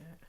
it.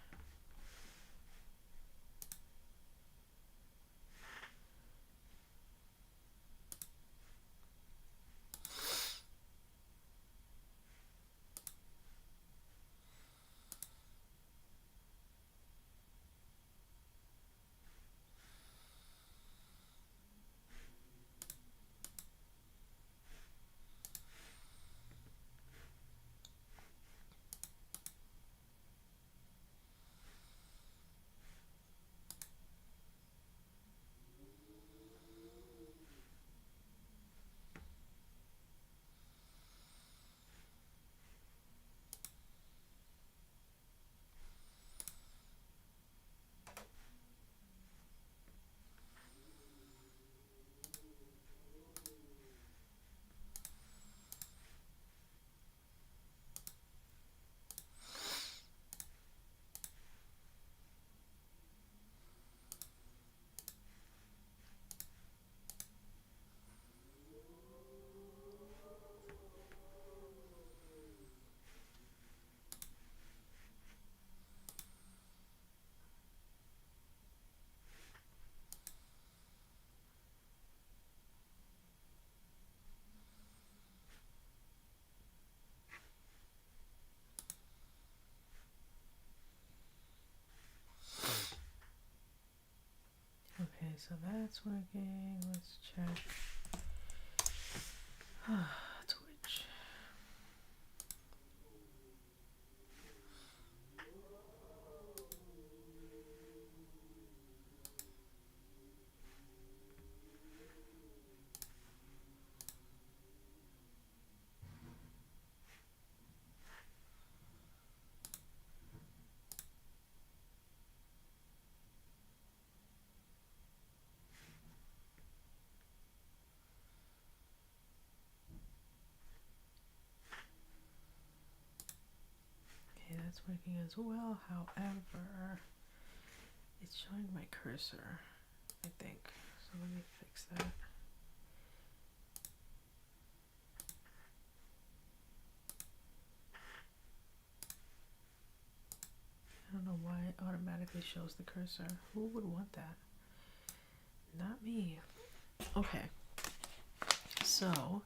Okay, so that's working. Let's check. Twitch. Okay, that's working as well. However, it's showing my cursor, I think. So let me fix that. I don't know why it automatically shows the cursor. Who would want that? Not me. Okay. So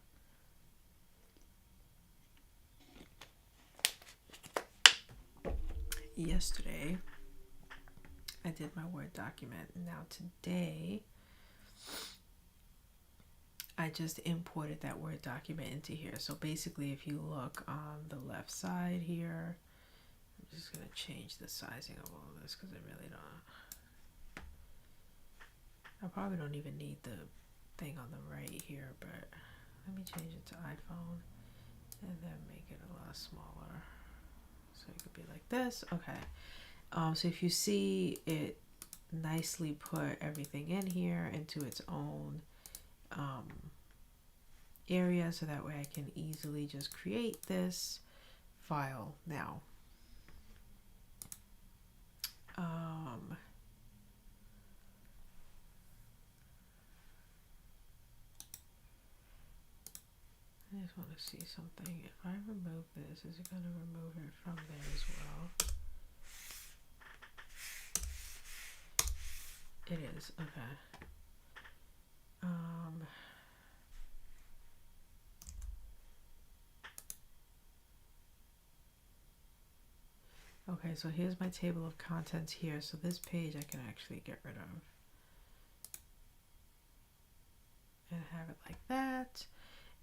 yesterday I did my Word document. Now today I just imported that Word document into here. So basically if you look on the left side here, I'm just going to change the sizing of all of this because I really don't. I probably don't even need the thing on the right here, but let me change it to iPhone and then make it a lot smaller. So it could be like this. Okay. So if you see it nicely put everything in here into its own area, so that way I can easily just create this file now. I just want to see something. If I remove this, is it going to remove it from there as well? It is. Okay. Okay, so here's my table of contents here. So this page I can actually get rid of and have it like that.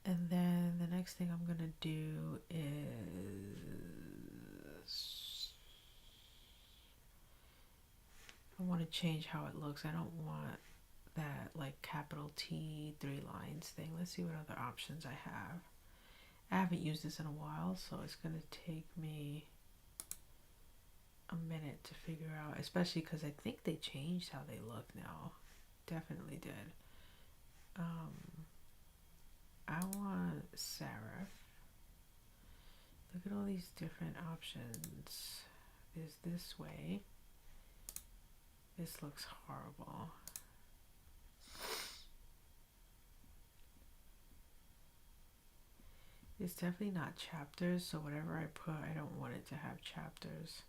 And then the next thing I'm gonna do is I want to change how it looks. I don't want that like capital T 3 lines thing. Let's see what other options I have. I haven't used this in a while, so it's gonna take me a minute to figure out, especially because I think they changed how they look now. Definitely did. I want serif. Look at all these different options. There's this way. This looks horrible. It's definitely not chapters, so whatever I put, I don't want it to have chapters.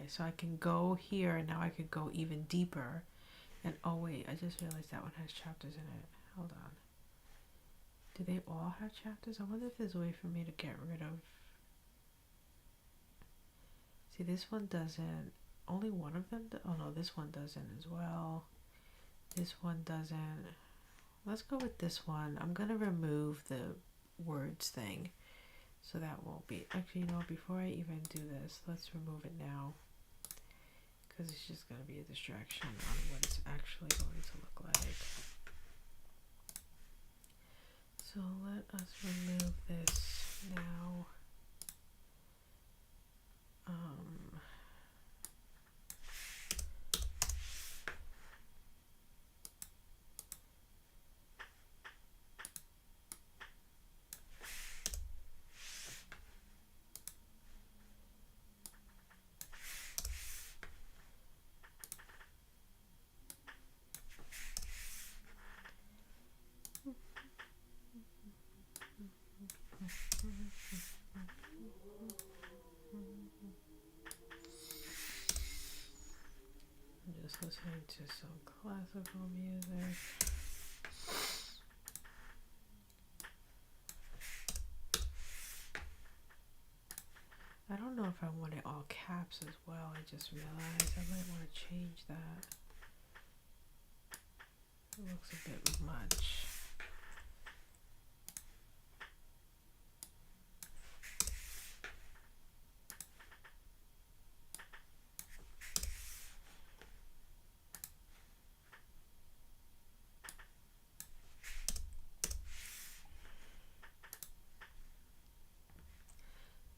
Okay, so I can go here, and now I could go even deeper. And oh wait, I just realized that one has chapters in it. Hold on. Do they all have chapters? I wonder if there's a way for me to get rid of... See, this one doesn't. Only one of them? Oh no, this one doesn't as well. This one doesn't. Let's go with this one. I'm gonna remove the words thing, so that won't be... Actually, you know, before I even do this, let's remove it now, because it's just gonna be a distraction on what it's actually going to look like. So let us remove this now. I'm just listening to some classical music. I don't know if I want it all caps as well. I just realized I might want to change that. It looks a bit much.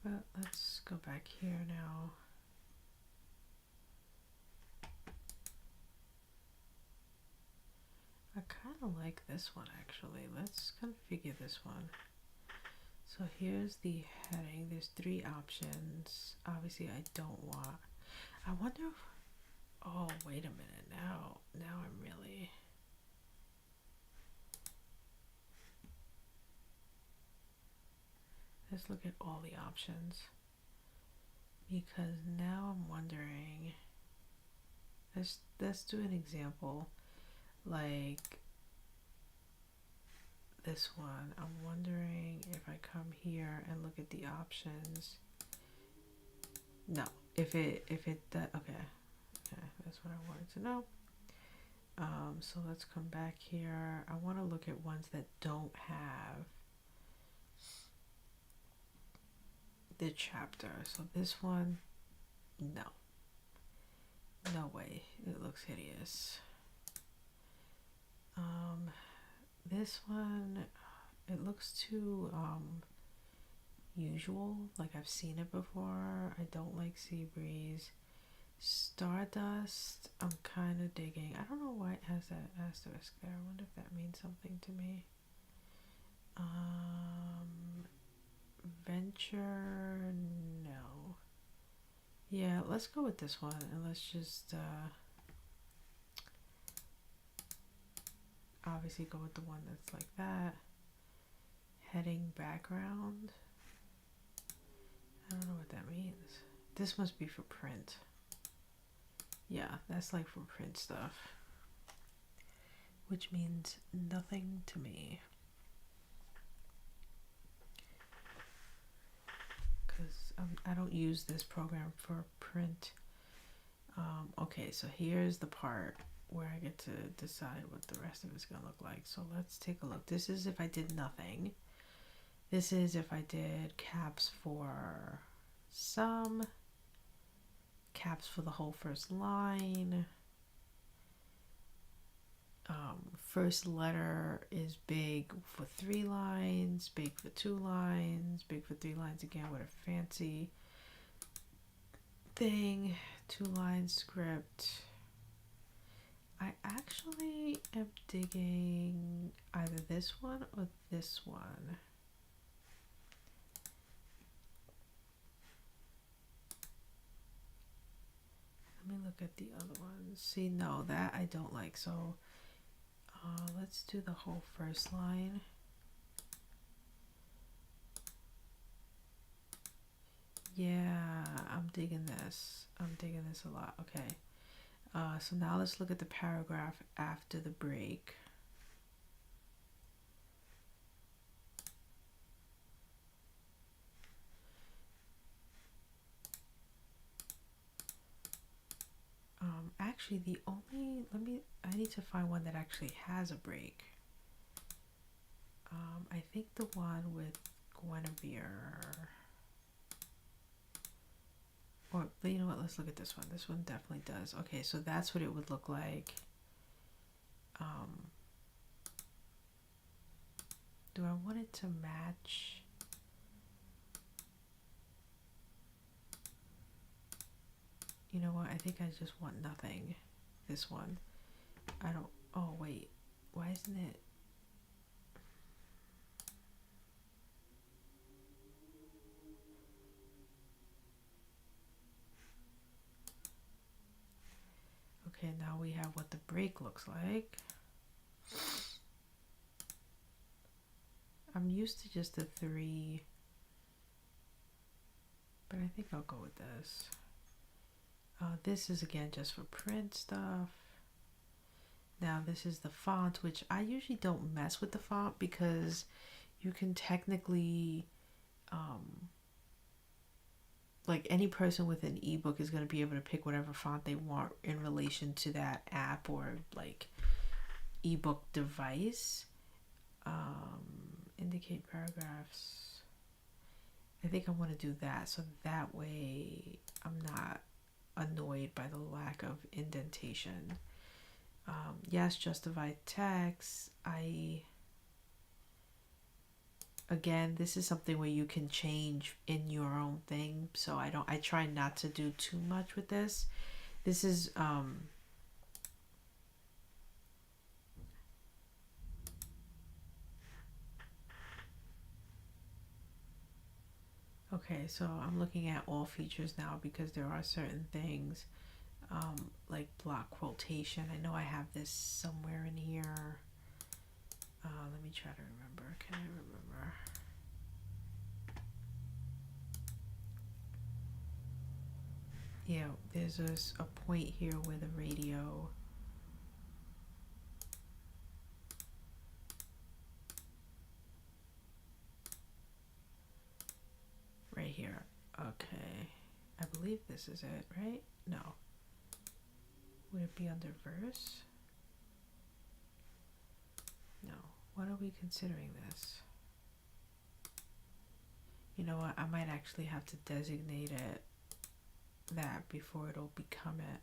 But let's go back here now. I kind of like this one actually. Let's configure this one. So here's the heading. There's 3 options. Obviously I don't want... I wonder if... Oh, wait a minute. Now I'm really... Let's look at all the options, because now I'm wondering, let's do an example like this one. I'm wondering if I come here and look at the options. No, if it that okay, that's what I wanted to know. So let's come back here. I want to look at ones that don't have the chapter. So this one, no way, it looks hideous. This one, it looks too usual, like I've seen it before. I don't like Seabreeze. Stardust, I'm kind of digging. I don't know why it has that asterisk there. I wonder if that means something to me. Venture, no. Yeah, let's go with this one, and let's just obviously go with the one that's like that. Heading background. I don't know what that means. This must be for print. Yeah, that's like for print stuff, which means nothing to me, because I don't use this program for print. Okay, so here's the part where I get to decide what the rest of it's gonna look like. So let's take a look. This is if I did nothing. This is if I did caps for some, caps for the whole first line. First letter is big for 3 lines, big for 2 lines, big for 3 lines again with a fancy thing. 2 line script. I actually am digging either this one or this one. Let me look at the other ones. See, no, that I don't like. So let's do the whole first line. Yeah, I'm digging this. I'm digging this a lot. Okay. So now let's look at the paragraph after the break. Actually, I need to find one that actually has a break. I think the one with Guinevere, or you know what, let's look at this one. This one definitely does. Okay, so that's what it would look like. Do I want it to match? You know what, I think I just want nothing. This one. I don't, oh wait, why isn't it? Okay, now we have what the break looks like. I'm used to just the 3, but I think I'll go with this. This is again just for print stuff. Now this is the font, which I usually don't mess with the font because you can technically, like any person with an ebook is going to be able to pick whatever font they want in relation to that app or like ebook device. Indicate paragraphs. I think I want to do that so that way I'm not annoyed by the lack of indentation. Yes, justify text. Again, this is something where you can change in your own thing, so I try not to do too much with this. This is okay, so I'm looking at all features now because there are certain things like block quotation. I know I have this somewhere in here. Let me try to remember. Can I remember? Yeah, there's a point here with a radio. Right here. Okay. I believe this is it, right? No. Would it be under verse? No. What are we considering this? You know what? I might actually have to designate it that before it'll become it.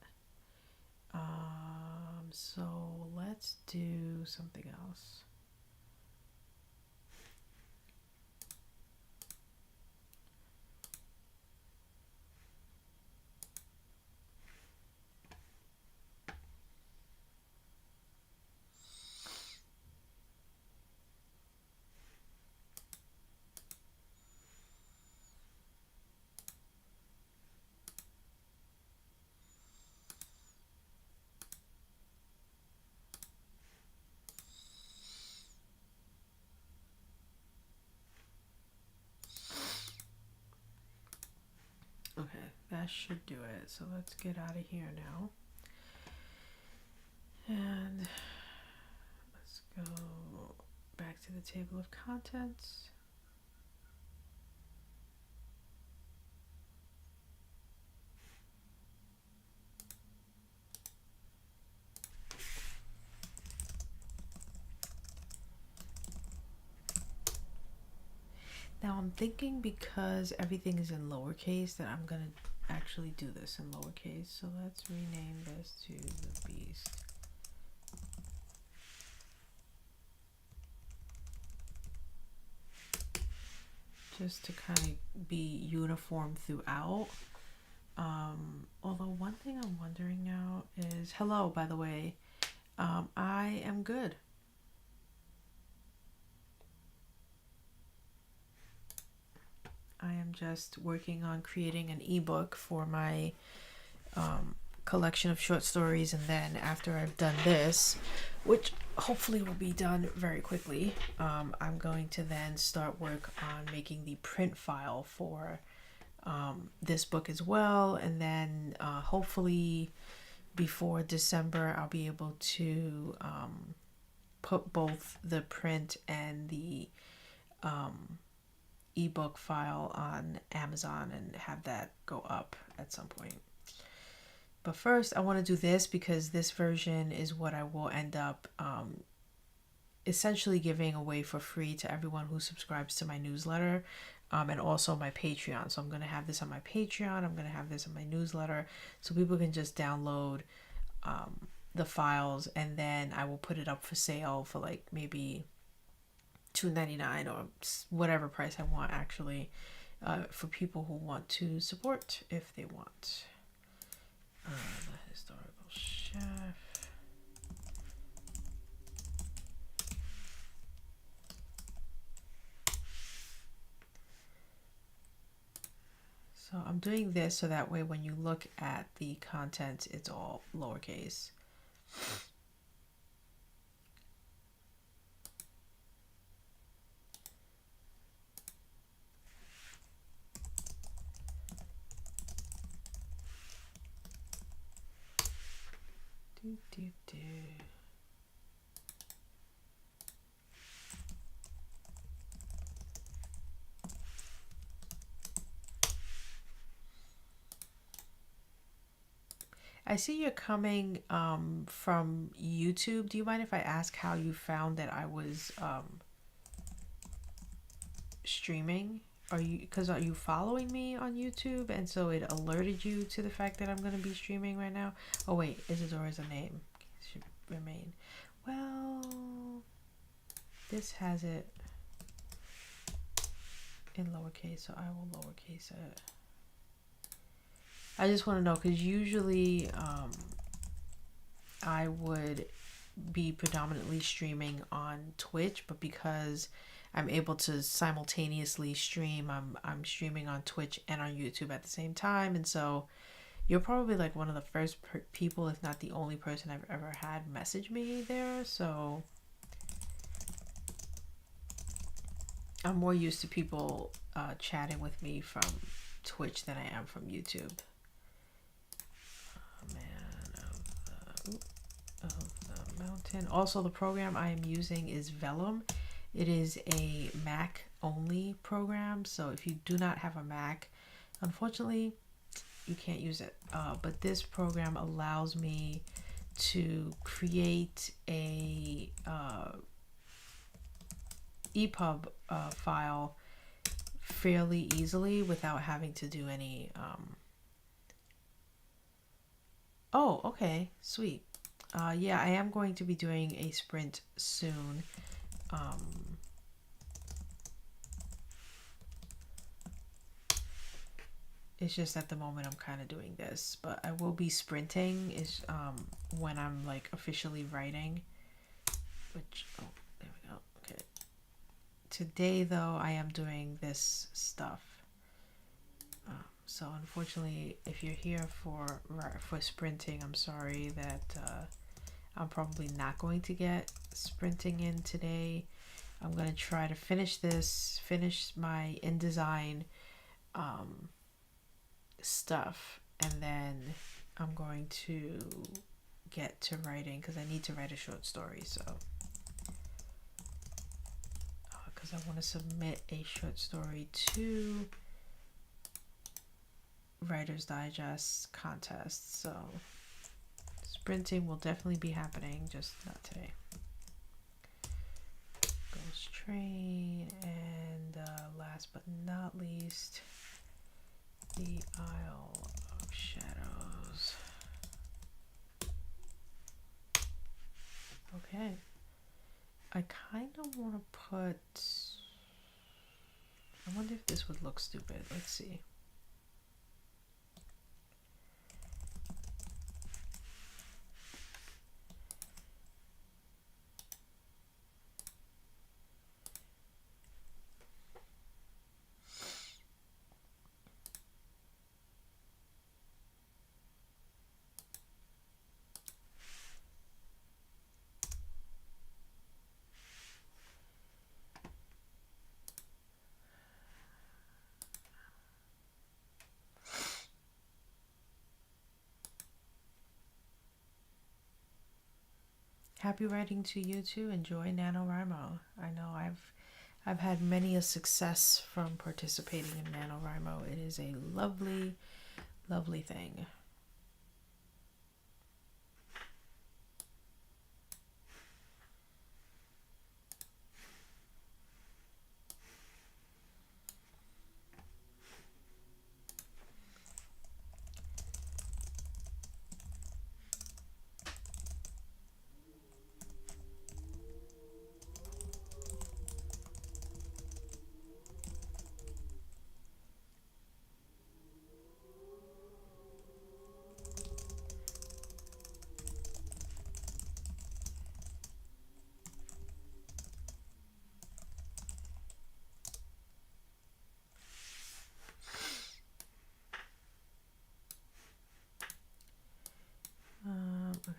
So let's do something else. Okay, that should do it. So let's get out of here now. And let's go back to the table of contents. Now I'm thinking because everything is in lowercase that I'm gonna actually do this in lowercase. So let's rename this to the Beast. Just to kind of be uniform throughout. Although one thing I'm wondering now is, hello, by the way, I am good. I am just working on creating an ebook for my collection of short stories, and then after I've done this, which hopefully will be done very quickly, I'm going to then start work on making the print file for this book as well. And then hopefully before December, I'll be able to put both the print and the ebook file on Amazon and have that go up at some point. But first, I want to do this because this version is what I will end up essentially giving away for free to everyone who subscribes to my newsletter and also my Patreon. So I'm going to have this on my Patreon. I'm going to have this on my newsletter so people can just download the files, and then I will put it up for sale for like maybe $2.99 or whatever price I want, actually, for people who want to support if they want. The Historical Chef. So I'm doing this so that way when you look at the content, it's all lowercase. I see you're coming from YouTube. Do you mind if I ask how you found that I was streaming? Are you following me on YouTube and so it alerted you to the fact that I'm going to be streaming right now? Oh wait, Isadora is a name. It should remain. Well, this has it in lowercase, so I will lowercase it. I just want to know because usually I would be predominantly streaming on Twitch, but because I'm able to simultaneously stream, I'm streaming on Twitch and on YouTube at the same time. And so you're probably like one of the first people, if not the only person I've ever had message me there. So I'm more used to people chatting with me from Twitch than I am from YouTube. Of the Mountain. Also, the program I am using is Vellum. It is a Mac only program, so if you do not have a Mac, unfortunately you can't use it, but this program allows me to create a EPUB file fairly easily without having to do any oh, okay, sweet. Yeah, I am going to be doing a sprint soon. It's just at the moment I'm kind of doing this, but I will be sprinting is when I'm like officially writing, which, oh, there we go. Okay. Today though, I am doing this stuff. So unfortunately, if you're here for sprinting, I'm sorry that I'm probably not going to get sprinting in today. I'm going to try to finish my InDesign stuff, and then I'm going to get to writing because I need to write a short story. So because I want to submit a short story to Writer's Digest contest, so sprinting will definitely be happening, just not today. Ghost Train, and last but not least, the Isle of Shadows. Okay, I kind of want to put, I wonder if this would look stupid. Let's see. Happy writing to you too. Enjoy NaNoWriMo. I know I've had many a success from participating in NaNoWriMo. It is a lovely, lovely thing.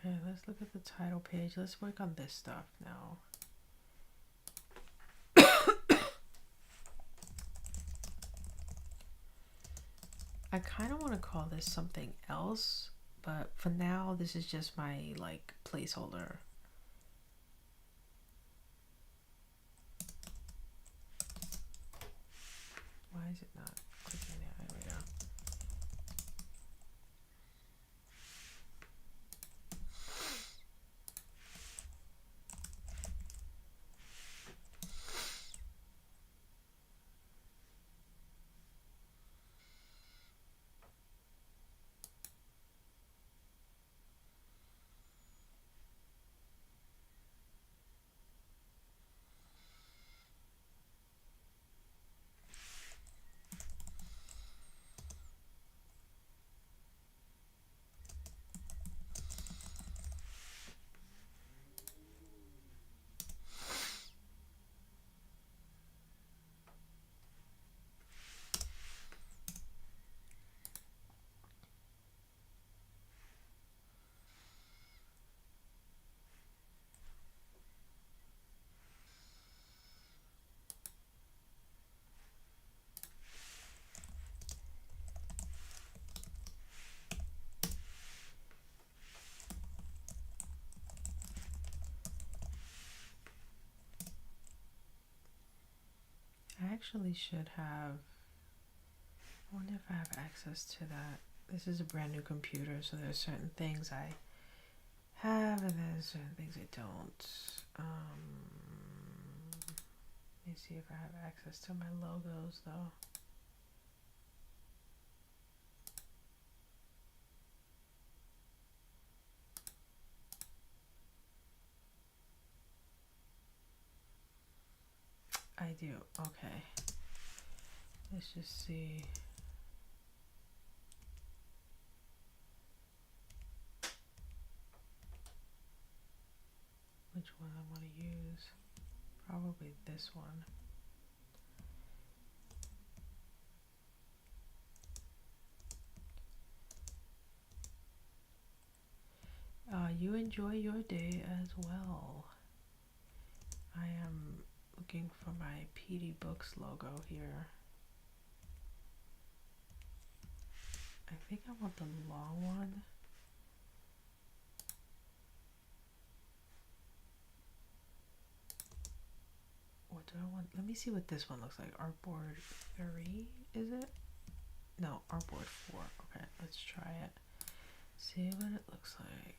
Okay, let's look at the title page. Let's work on this stuff now. I kind of want to call this something else, but for now, this is just my like placeholder. Why is it not clicking there? There we go. I actually should have, I wonder if I have access to that. This is a brand new computer, so there's certain things I have and there's certain things I don't. Let me see if I have access to my logos though. I do. Okay. Let's just see. Which one I want to use. Probably this one. You enjoy your day as well. I am looking for my PD Books logo here. I think I want the long one. What do I want? Let me see what this one looks like. Artboard 3, is it? No, Artboard 4. Okay, let's try it. See what it looks like.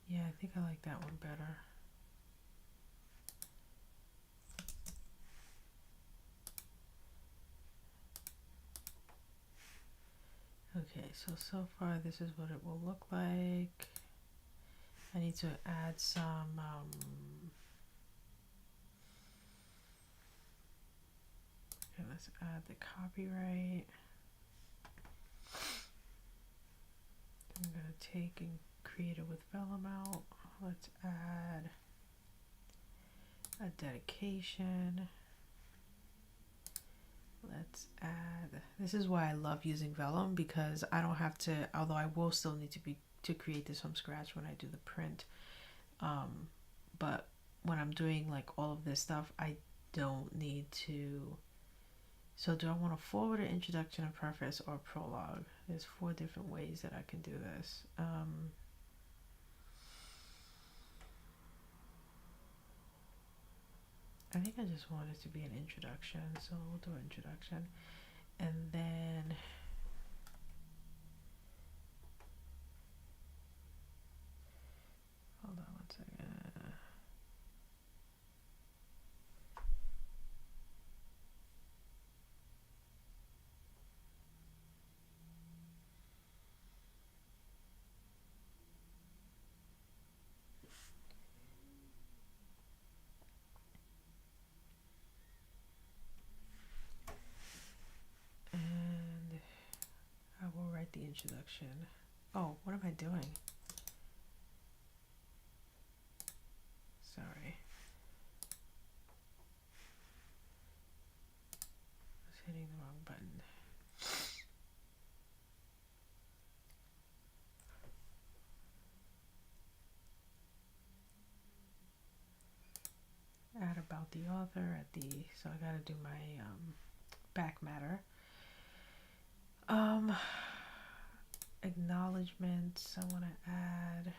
Yeah, I think I like that one better. Okay, so far this is what it will look like. I need to add some okay, let's add the copyright. I'm gonna take and create it with vellum out. Let's add a dedication. let's add, this is why I love using vellum, because I don't have to, although I will still need to create this from scratch when I do the print, but when I'm doing like all of this stuff, I don't need to. So do I want to forward an introduction, a preface, or a prologue? There's 4 different ways that I can do this. I think I just want it to be an introduction, so we'll do an introduction. And then hold on one second. And I will write the introduction. Oh, what am I doing? Sorry. I was hitting the wrong button. Add about the author at the, so I gotta do my back matter. Acknowledgements, I want to add.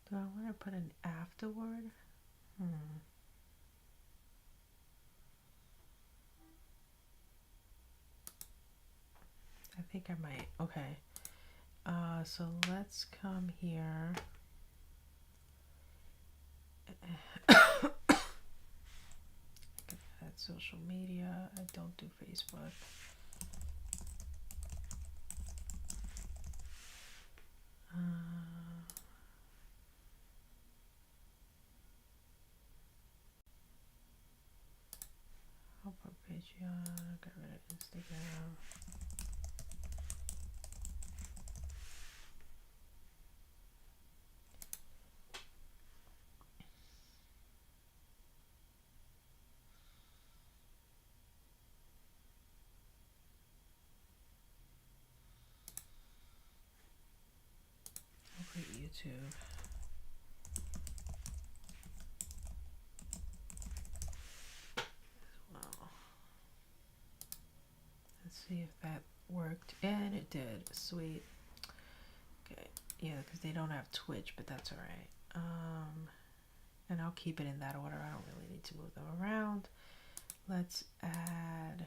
Do I want to put an afterword? I think I might. Okay. So let's come here. Add social media. I don't do Facebook. I'll put Patreon. Get rid of Instagram. I'll put YouTube. See if that worked, and it did. Sweet. Okay, yeah, because they don't have Twitch, but that's all right. And I'll keep it in that order. I don't really need to move them around. Let's add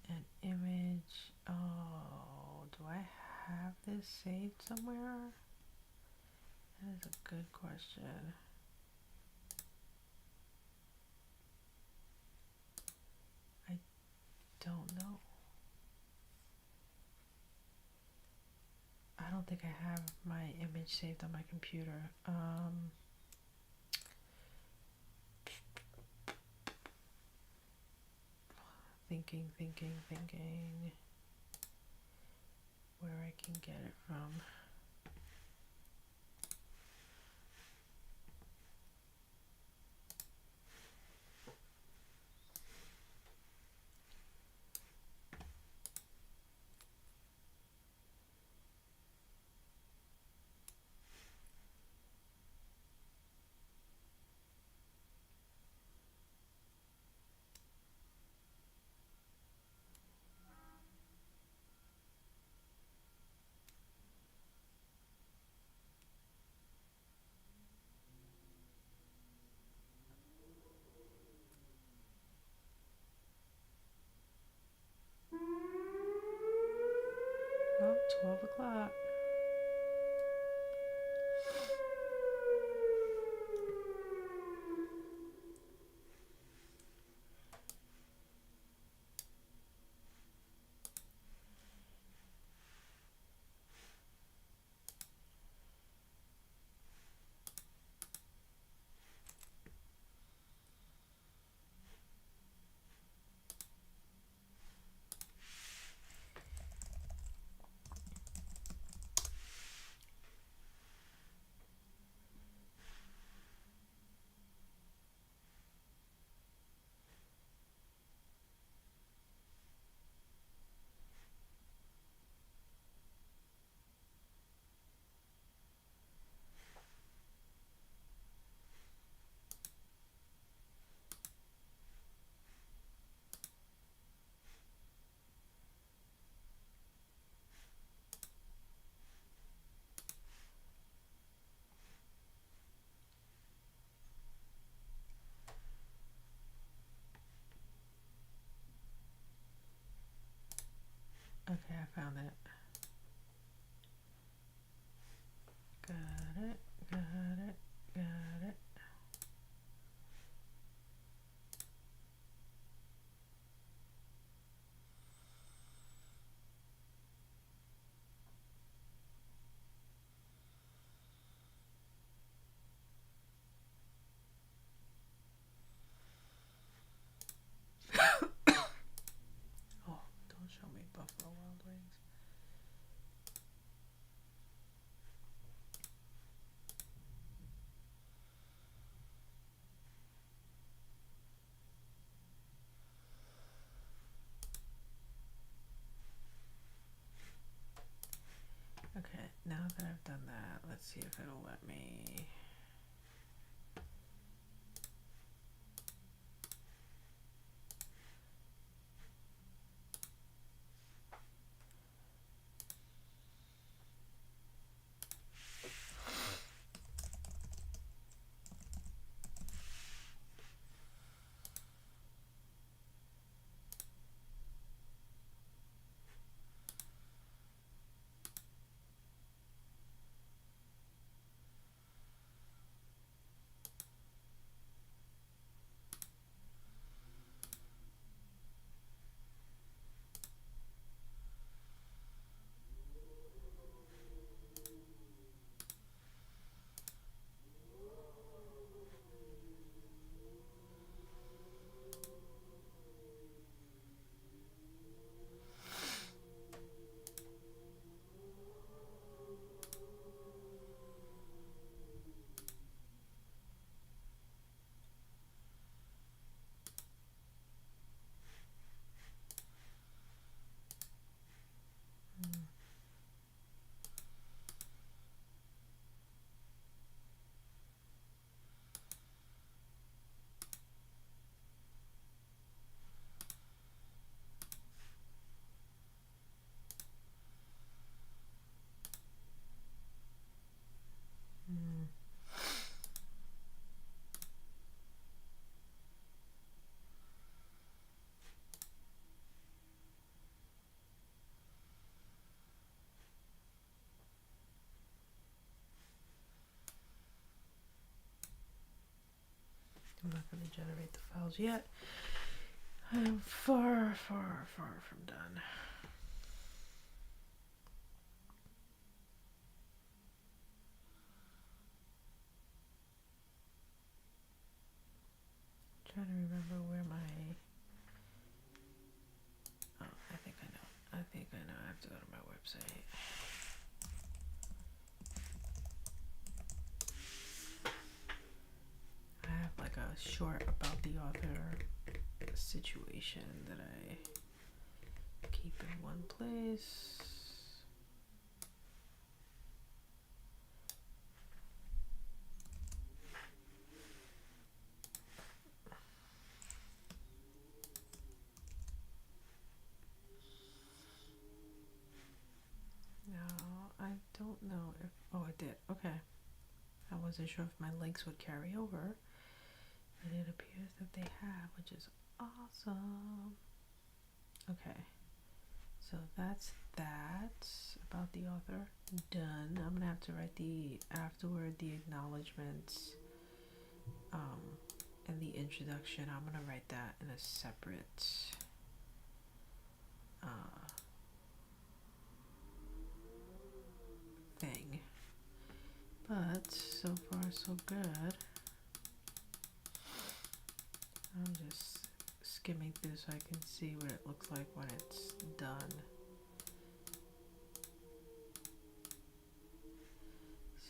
an image. Oh, do I have this saved somewhere? That is a good question. I don't know. I don't think I have my image saved on my computer. Thinking where I can get it from. Oh, 12 o'clock. Okay, I found it. Got it, got it, got it. Oh, don't show me Buffalo Wild Wings. Okay, now that I've done that, let's see if it'll let me. I'm not going to generate the files yet. I'm far, far, far from done. I'm trying to remember where my. Oh, I think I know. I think I know. I have to go to my website. I have like a short about the author situation that I keep in one place. No, I don't know if. Oh, it did. Okay. I wasn't sure if my links would carry over, and it appears that they have, which is awesome. Okay. So that's that about the author. Done. I'm gonna have to write the afterword, the acknowledgements, and the introduction. I'm gonna write that in a separate thing. But so far so good. I'm just skimming through so I can see what it looks like when it's done.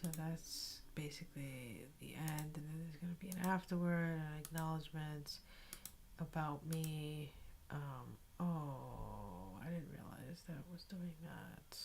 So that's basically the end, and then there's going to be an afterword and acknowledgments about me. Oh, I didn't realize that I was doing that.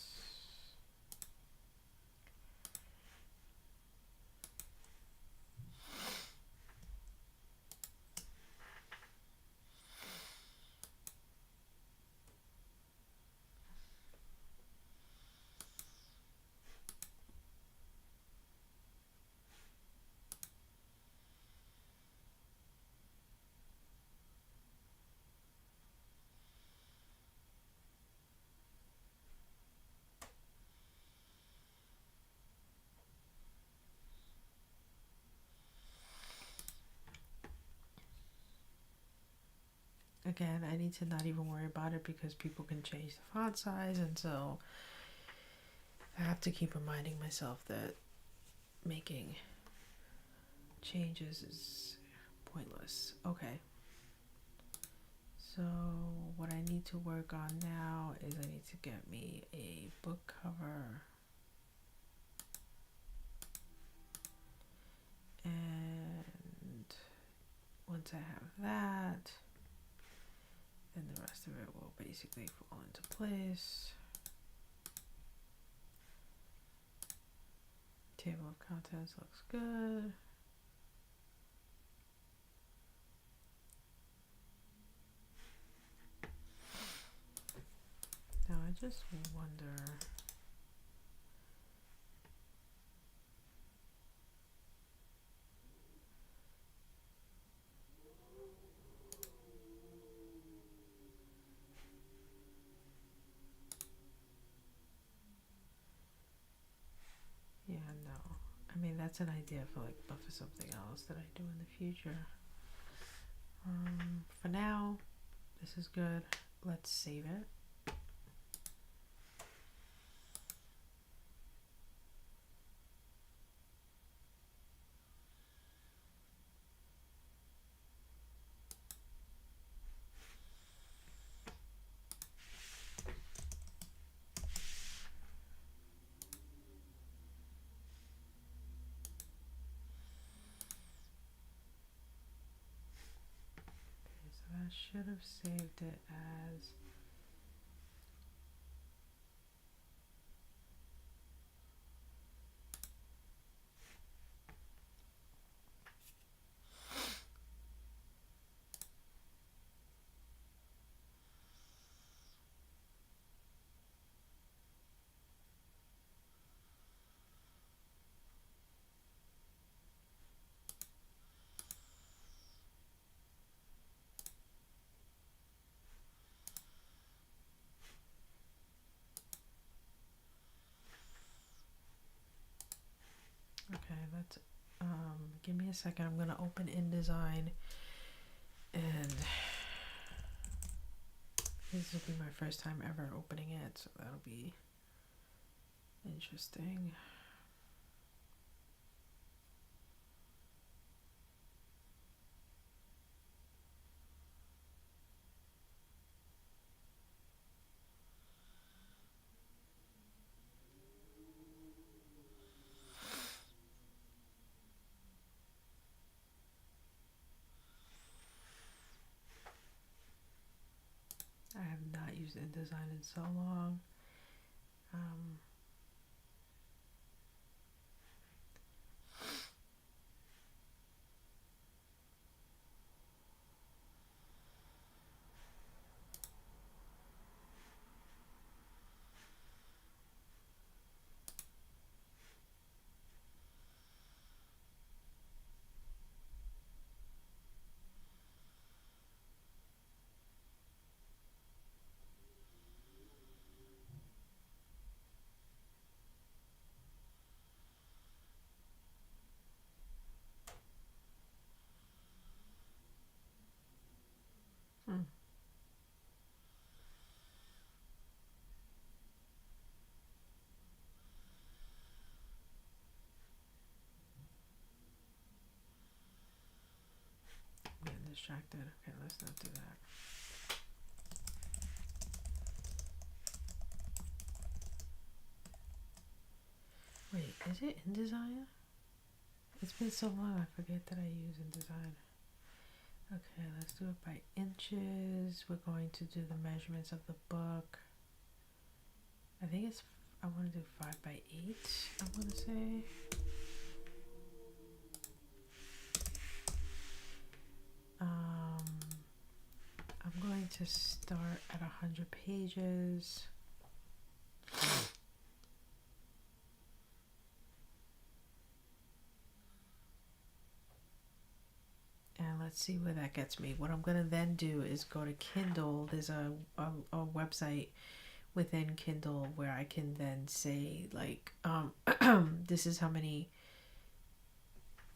again, I need to not even worry about it because people can change the font size, and so I have to keep reminding myself that making changes is pointless. Okay. So what I need to work on now is I need to get me a book cover. And once I have that, then the rest of it will basically fall into place. Table of contents looks good. Now I just wonder, yeah, no. I mean, that's an idea for for something else that I do in the future. For now, this is good. Let's save it. I should have saved it as okay. Let's give me a second. I'm gonna open InDesign, and this will be my first time ever opening it, so that'll be interesting. I have not used InDesign in so long. I'm getting distracted. Okay, let's not do that. Wait, is it InDesign? It's been so long, I forget that I use InDesign. Okay, let's do it by inches. We're going to do the measurements of the book. I think it's, I want to do 5 by 8, I want to say. I'm going to start at 100 pages. And let's see where that gets me. What I'm going to then do is go to Kindle. There's a website within Kindle where I can then say, like, this is how many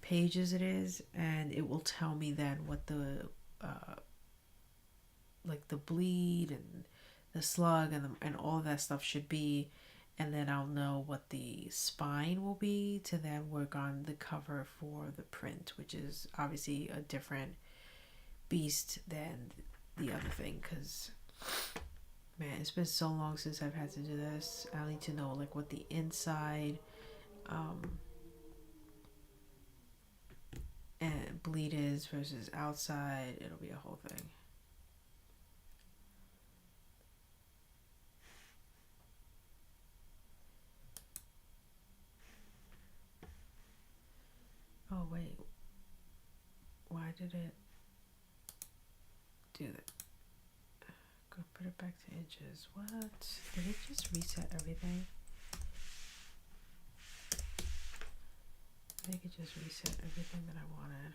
pages it is, and it will tell me then what the like the bleed and the slug and all that stuff should be, and then I'll know what the spine will be to then work on the cover for the print, which is obviously a different beast than the other thing, because man, it's been so long since I've had to do this. I need to know like what the inside and bleed is versus outside. It'll be a whole thing. Oh wait, why did it do that? Go put it back to inches. What? Did it just reset everything? I think it just reset everything that I wanted.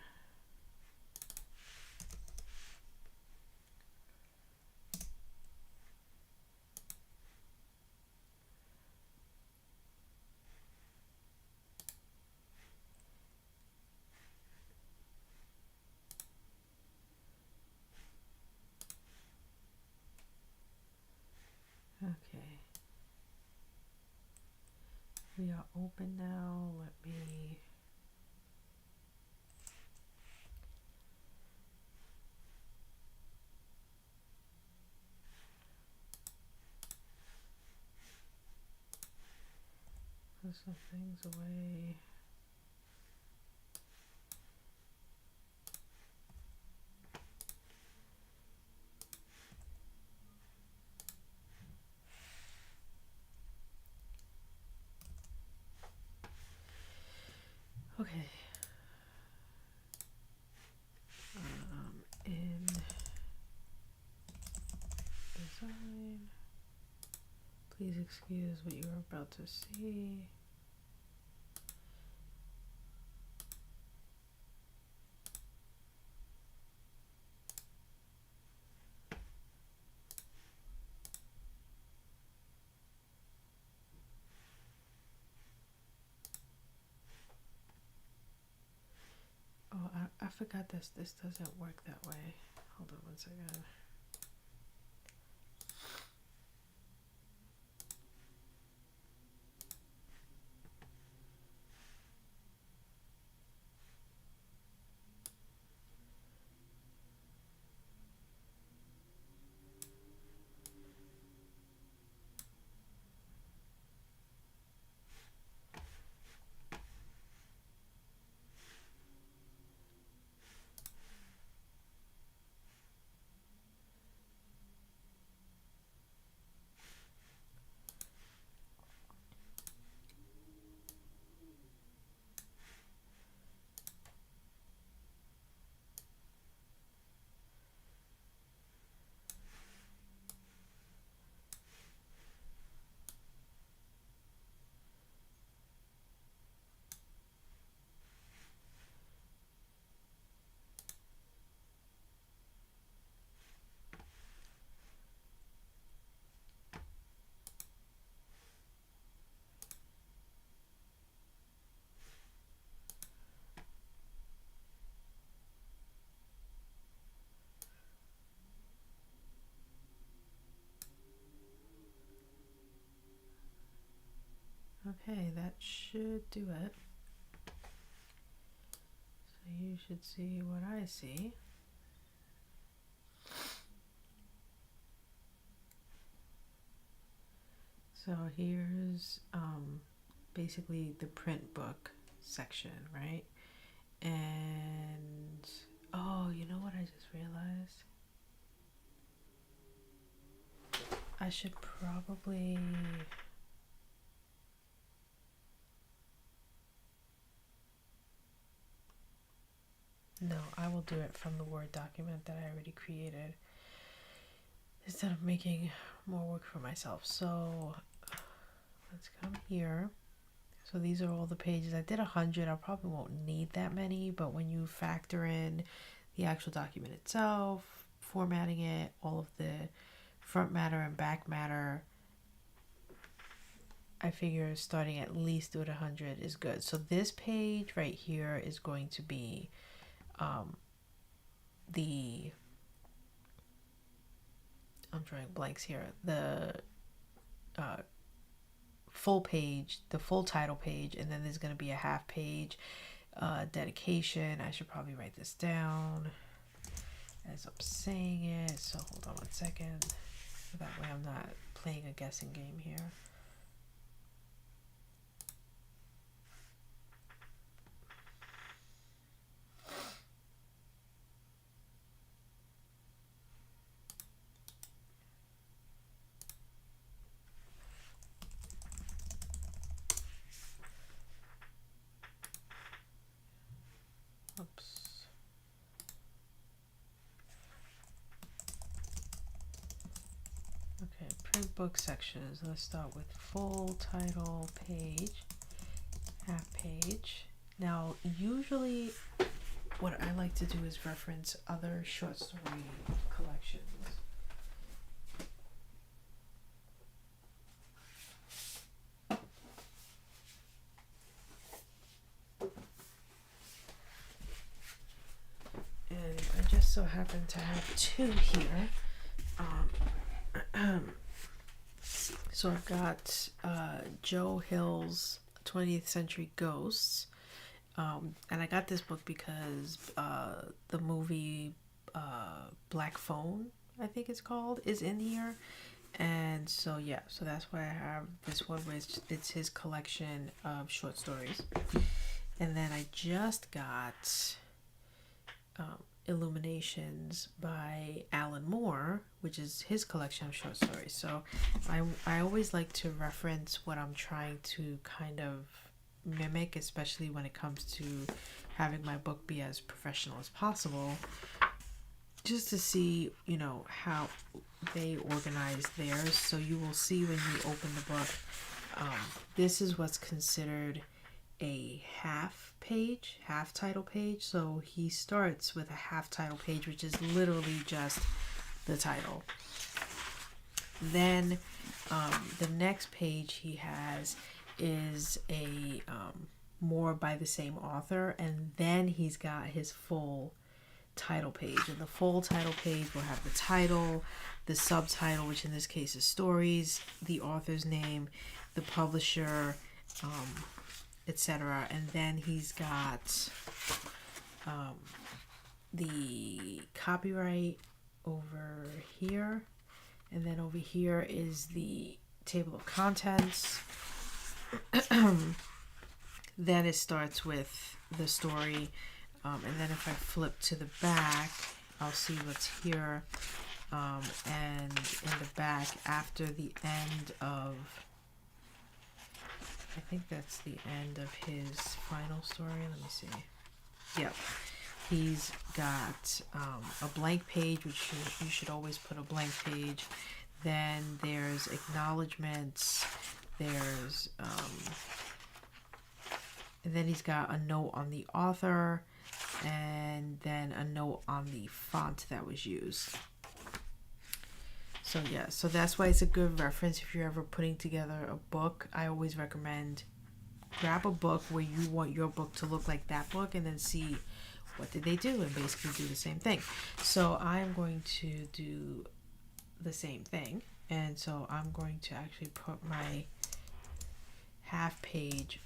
Okay. We are open now. Let me... put some things away. Okay. In design, please excuse what you are about to see. Oh, I forgot this doesn't work that way. Hold on one second. Okay, that should do it. So you should see what I see. So here's basically the print book section, right? And oh, you know what I just realized? I should probably... No, I will do it from the Word document that I already created instead of making more work for myself. So let's come here. So these are all the pages. I did 100. I probably won't need that many, but when you factor in the actual document itself, formatting it, all of the front matter and back matter, I figure starting at least at 100 is good. So this page right here is going to be the I'm drawing blanks here. The full page, the full title page, and then there's going to be a half page dedication. I should probably write this down as I'm saying it. So hold on one second. That way I'm not playing a guessing game here. Oops. Okay, print book sections. Let's start with full title page, half page. Now, usually what I like to do is reference other short story collections. And I just so happen to have two here. So I've got Joe Hill's 20th Century Ghosts. And I got this book because the movie Black Phone, I think it's called, is in here. And so yeah, so that's why I have this one, which it's his collection of short stories. And then I just got Illuminations by Alan Moore, which is his collection of short stories. So I always like to reference what I'm trying to kind of mimic, especially when it comes to having my book be as professional as possible, just to see, you know, how they organize theirs. So you will see when you open the book, this is what's considered a half title page. So he starts with a half title page, which is literally just the title. Then the next page he has is a more by the same author, and then he's got his full title page. And the full title page will have the title, the subtitle, which in this case is stories, the author's name, the publisher, etc. And then he's got the copyright over here, and then over here is the table of contents. Then it starts with the story, and then if I flip to the back, I'll see what's here. And in the back, after the end of, I think that's the end of his final story. Let me see. Yep. He's got a blank page, which you should always put a blank page. Then there's acknowledgements. There's and then he's got a note on the author, and then a note on the font that was used. So yeah, so that's why it's a good reference if you're ever putting together a book. I always recommend grab a book where you want your book to look like that book, and then see what did they do, and basically do the same thing. So I'm going to do the same thing, and so I'm going to actually put my half page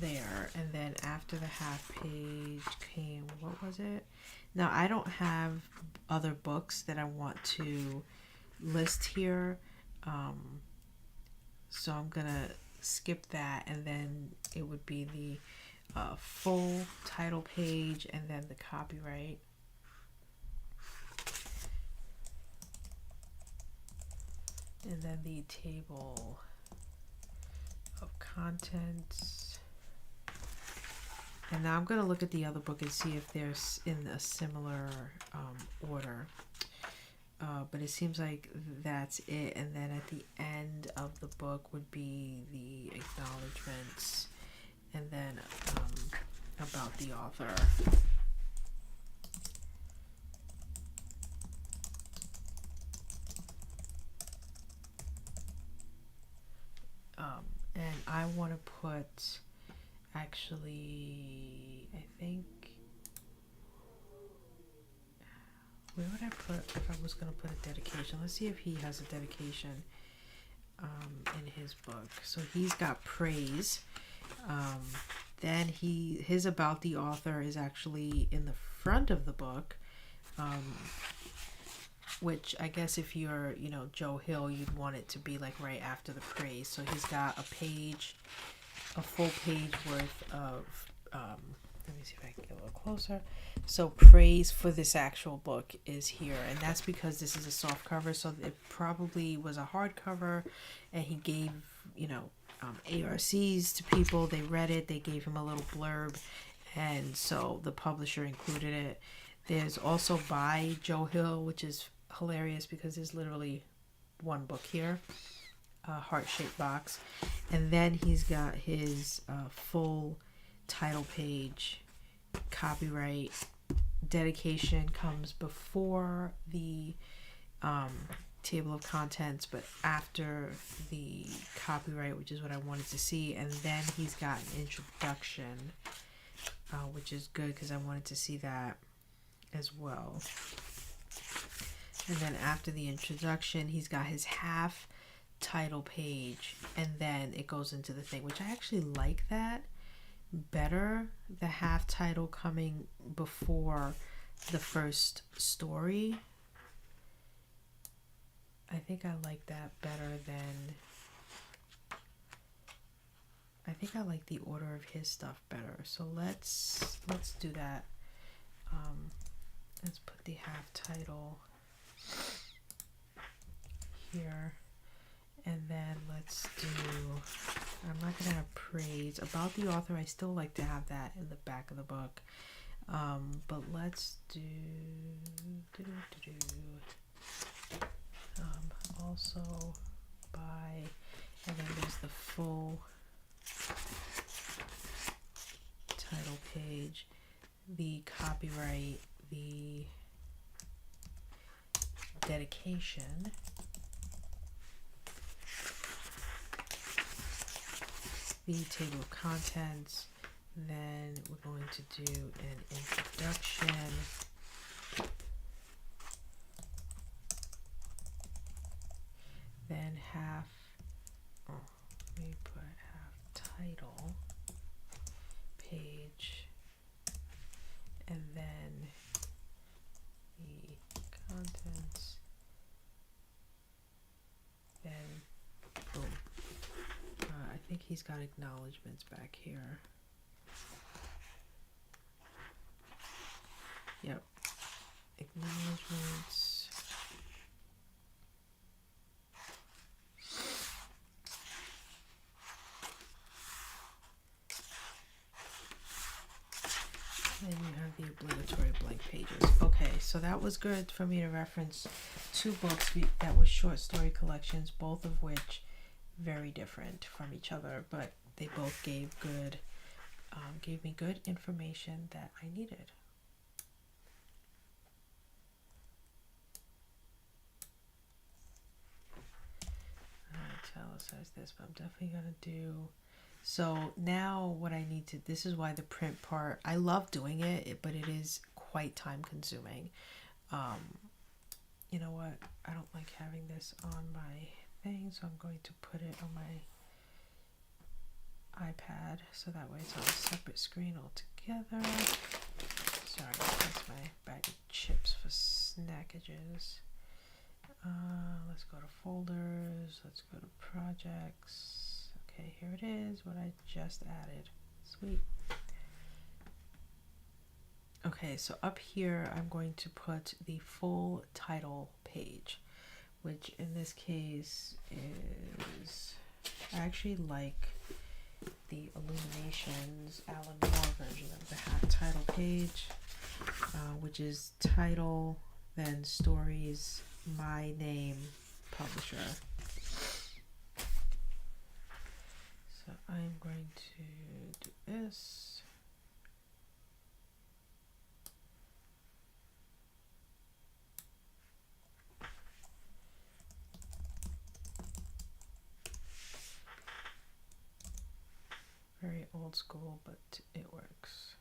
there, and then after the half page came, what was it? Now I don't have other books that I want to list here, so I'm gonna skip that, and then it would be the full title page, and then the copyright. And then the table of contents. And now I'm going to look at the other book and see if they're in a similar order. But it seems like that's it. And then at the end of the book would be the acknowledgements, and then about the author. And I want to put, actually, I think, Where would I put, if I was going to put a dedication? Let's see if he has a dedication in his book. So he's got praise. Then his about the author is actually in the front of the book, which I guess if you're, Joe Hill, you'd want it to be like right after the praise. So he's got a full page worth of, let me see if I can get a little closer. So praise for this actual book is here, and that's because this is a soft cover, so it probably was a hardcover, and he gave, ARCs to people. They read it, they gave him a little blurb, and so the publisher included it. There's also by Joe Hill, which is hilarious because there's literally one book here, a heart-shaped box, and then he's got his full title page, copyright. Dedication comes before the table of contents, but after the copyright, which is what I wanted to see. And then he's got an introduction, which is good because I wanted to see that as well. And then after the introduction, he's got his half title page, and then it goes into the thing, which I actually like that better, the half title coming before the first story. I think I like that better than, I think I like the order of his stuff better. So let's do that. Let's put the half title here, and then let's do, I'm not gonna have praise about the author. I still like to have that in the back of the book, but let's do also by, and then there's the full title page, the copyright, the dedication, the table of contents, then we're going to do an introduction, then let me put half title page, and then the contents, then boom. I think he's got acknowledgements back here. Yep, acknowledgements. And you have the obligatory blank pages. Okay, so that was good for me to reference two books that were short story collections, both of which very different from each other, but they both gave me good information that I needed. I italicize this, but I'm definitely gonna do. So now what I need to, this is why the print part, I love doing it, but it is quite time consuming. You know what? I don't like having this on my thing, so I'm going to put it on my iPad, so that way it's on a separate screen altogether. Sorry, that's my bag of chips for snackages. Let's go to folders, let's go to projects. Okay, here it is, what I just added. Sweet. Okay, so up here I'm going to put the full title page, which in this case is, I actually like the Illuminations Alan Moore version of the half title page, which is title, then stories, my name, publisher. So I'm going to do this. Very old school, but it works.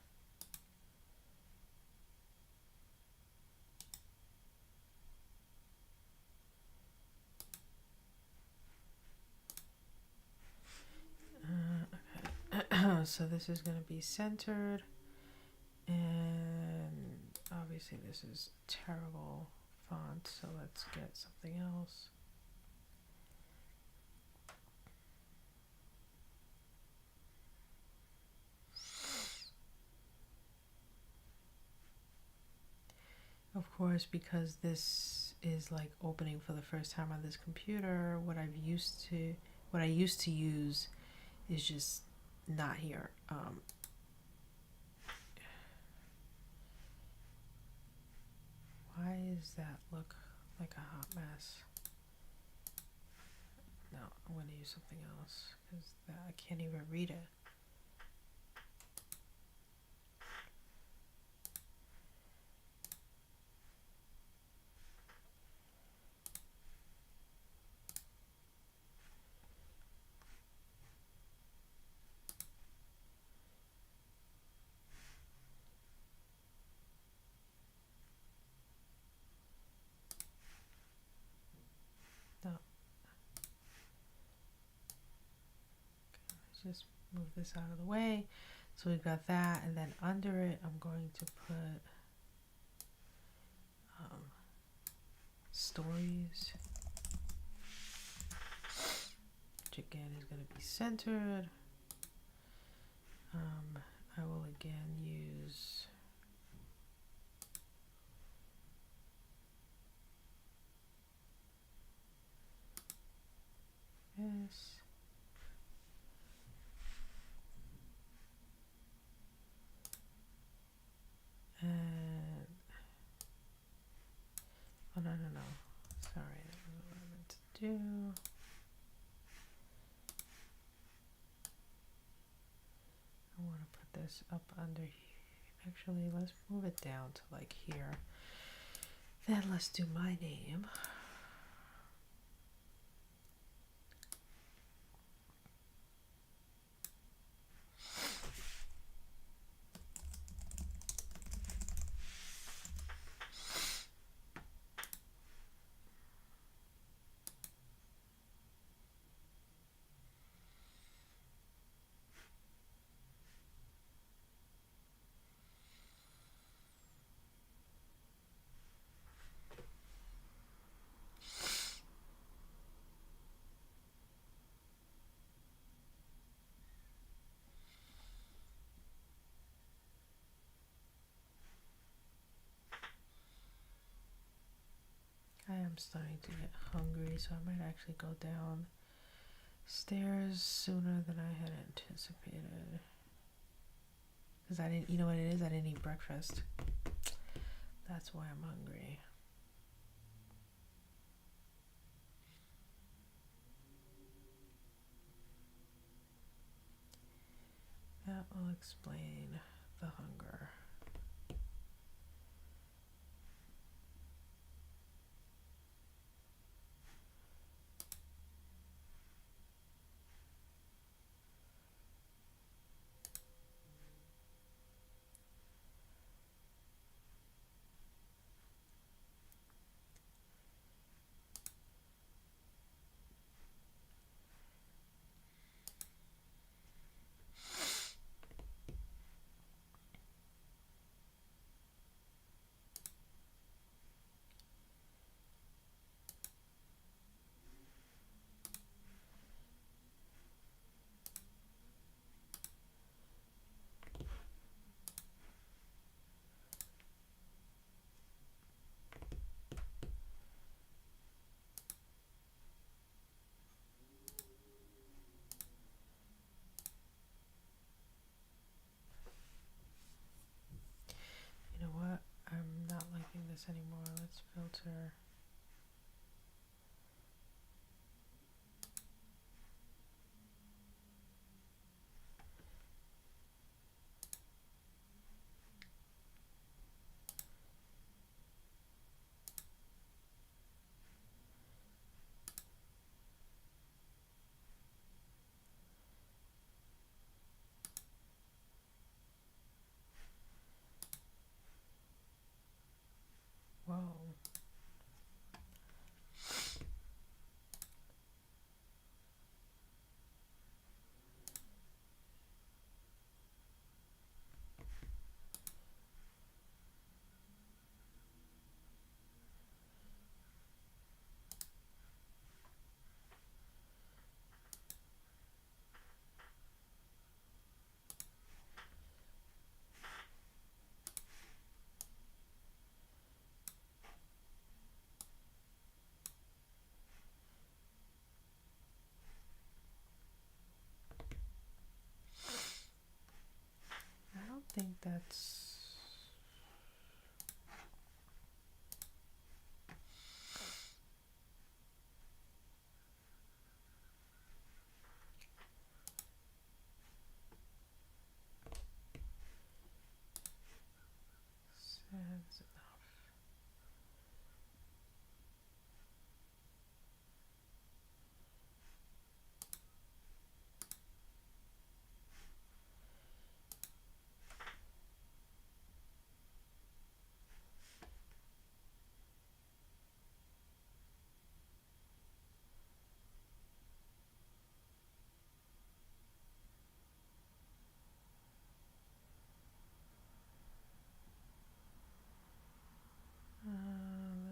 So this is going to be centered, and obviously this is terrible font, so let's get something else. Of course, because this is like opening for the first time on this computer, what I used to use is just not here. Why does that look like a hot mess? No, I'm going to use something else because I can't even read it. No. Okay, let's just move this out of the way. So we've got that, and then under it, I'm going to put stories, which again is going to be centered. I will again use this. And oh no, sorry, that wasn't what I meant to do. I want to put this up under here. Actually, let's move it down to like here. Then let's do my name. I am starting to get hungry, so I might actually go down stairs sooner than I had anticipated. Because I didn't, you know what it is? I didn't eat breakfast. That's why I'm hungry. That will explain the hunger. think that's... That's enough.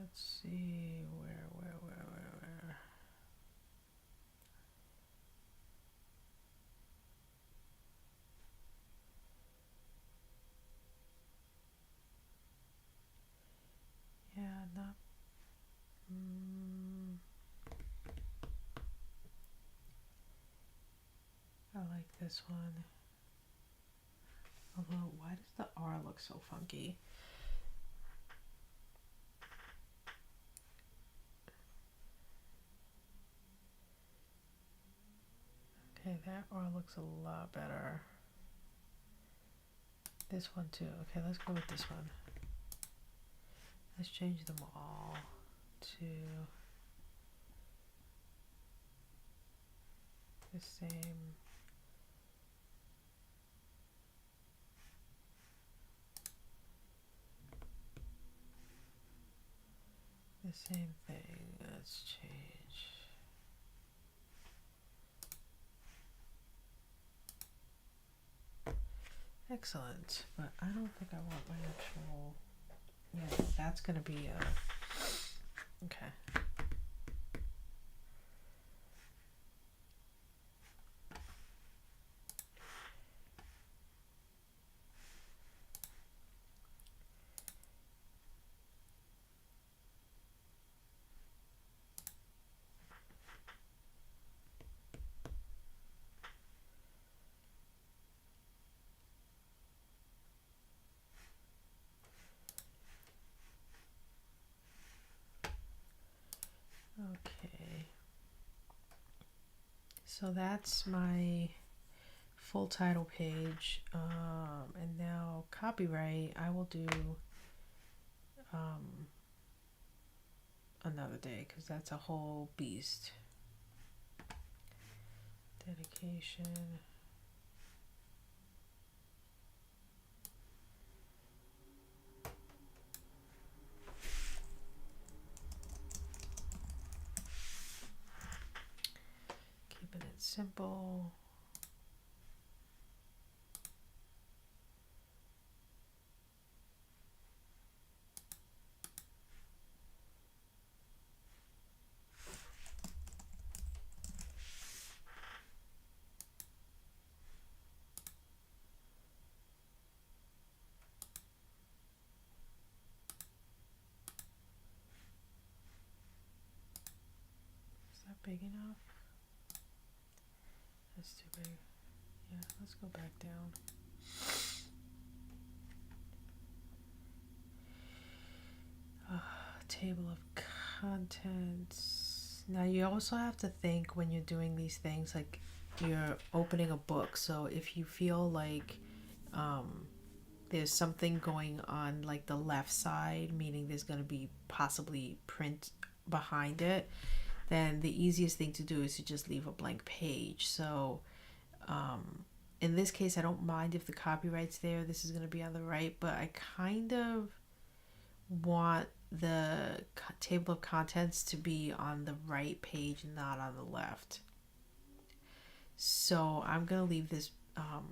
Let's see, where. Yeah, not. I like this one. Although, why does the R look so funky? Okay, that R looks a lot better. This one too. Okay, let's go with this one. Let's change them all to the same. The same thing. Let's change. Excellent, but I don't think I want my actual. Yeah, that's gonna be okay. Okay, so that's my full title page, and now copyright I will do another day because that's a whole beast. Dedication. Keeping it simple. Big enough? That's too big. Yeah, let's go back down. Table of contents. Now you also have to think when you're doing these things like you're opening a book. So if you feel like there's something going on like the left side, meaning there's going to be possibly print behind it, then the easiest thing to do is to just leave a blank page. So in this case, I don't mind if the copyright's there. This is going to be on the right, but I kind of want the table of contents to be on the right page, not on the left. So I'm going to leave this, hold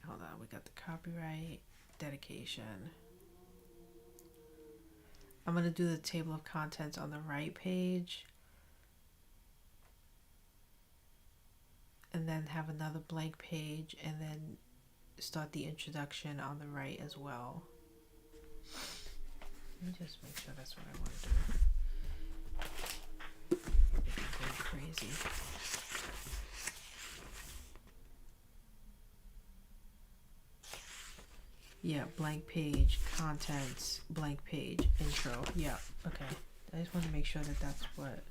on, we got the copyright, dedication. I'm going to do the table of contents on the right page. And then have another blank page and then start the introduction on the right as well. Let me just make sure that's what I want to do. Going crazy. Yeah, blank page, contents, blank page, intro. Yeah, okay. I just want to make sure that that's what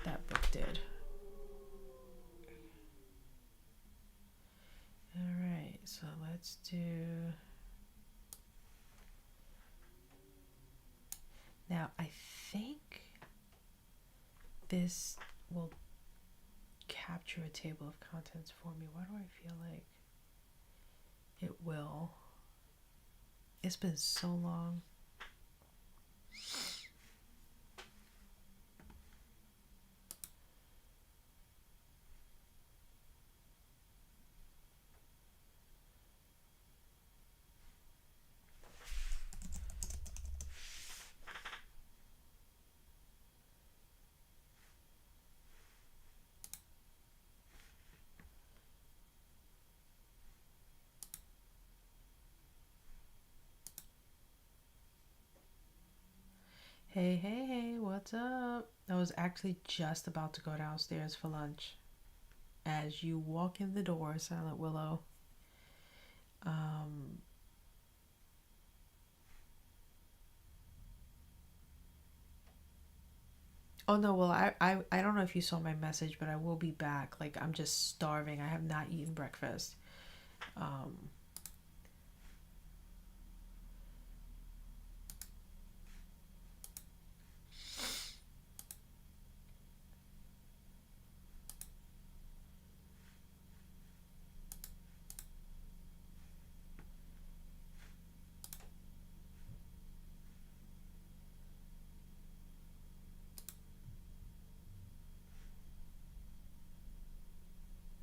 that book did. Alright, so let's do... Now, I think this will capture a table of contents for me. Why do I feel like it will? It's been so long. Hey, what's up? I was actually just about to go downstairs for lunch. As you walk in the door, Silent Willow. Oh no, well I don't know if you saw my message, but I will be back. Like I'm just starving. I have not eaten breakfast. Um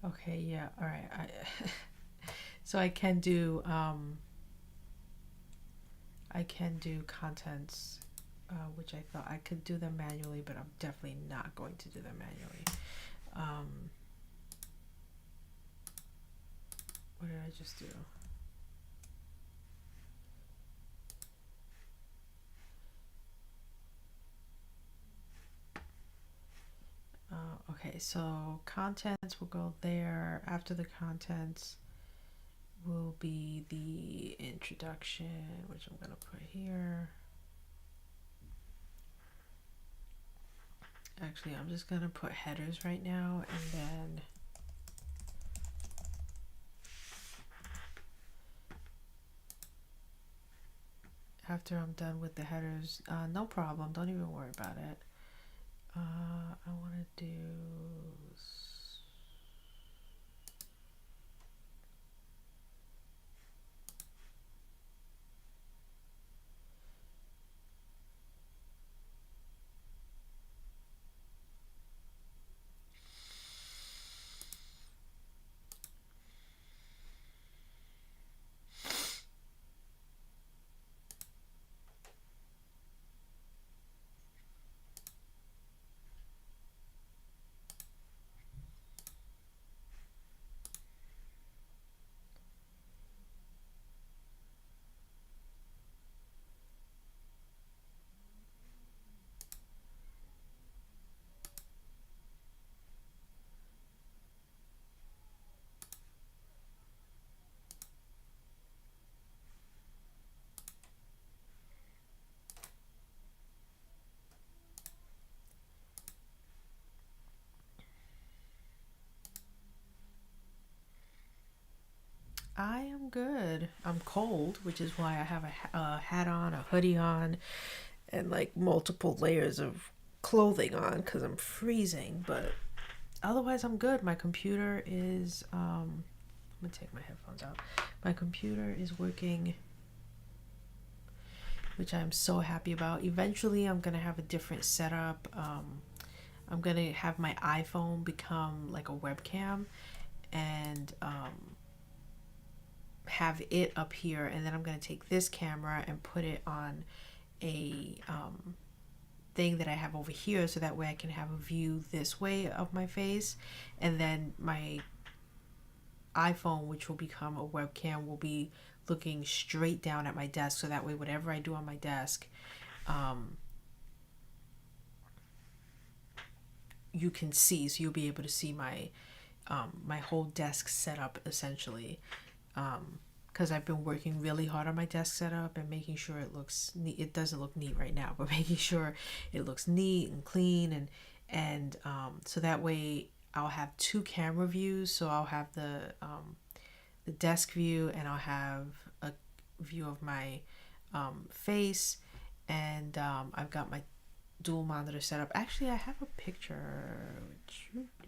okay, yeah, all right. So I can do contents, which I thought I could do them manually, but I'm definitely not going to do them manually. What did I just do? Okay, so contents will go there. After the contents will be the introduction, which I'm gonna put here. Actually, I'm just gonna put headers right now, and then after I'm done with the headers, no problem, don't even worry about it. I want to do... I am good. I'm cold, which is why I have a hat on, a hoodie on, and like multiple layers of clothing on because I'm freezing. But otherwise, I'm good. My computer is. I'm gonna take my headphones out. My computer is working, which I'm so happy about. Eventually, I'm gonna have a different setup. I'm gonna have my iPhone become like a webcam, and have it up here, and then I'm going to take this camera and put it on a thing that I have over here, so that way I can have a view this way of my face, and then my iPhone, which will become a webcam, will be looking straight down at my desk, so that way whatever I do on my desk, you can see, so you'll be able to see my my whole desk setup essentially. because I've been working really hard on my desk setup and making sure it looks neat. It doesn't look neat right now, but making sure it looks neat and clean, and so that way I'll have two camera views. So I'll have the desk view, and I'll have a view of my face, and I've got my dual monitor setup. Actually, I have a picture. Let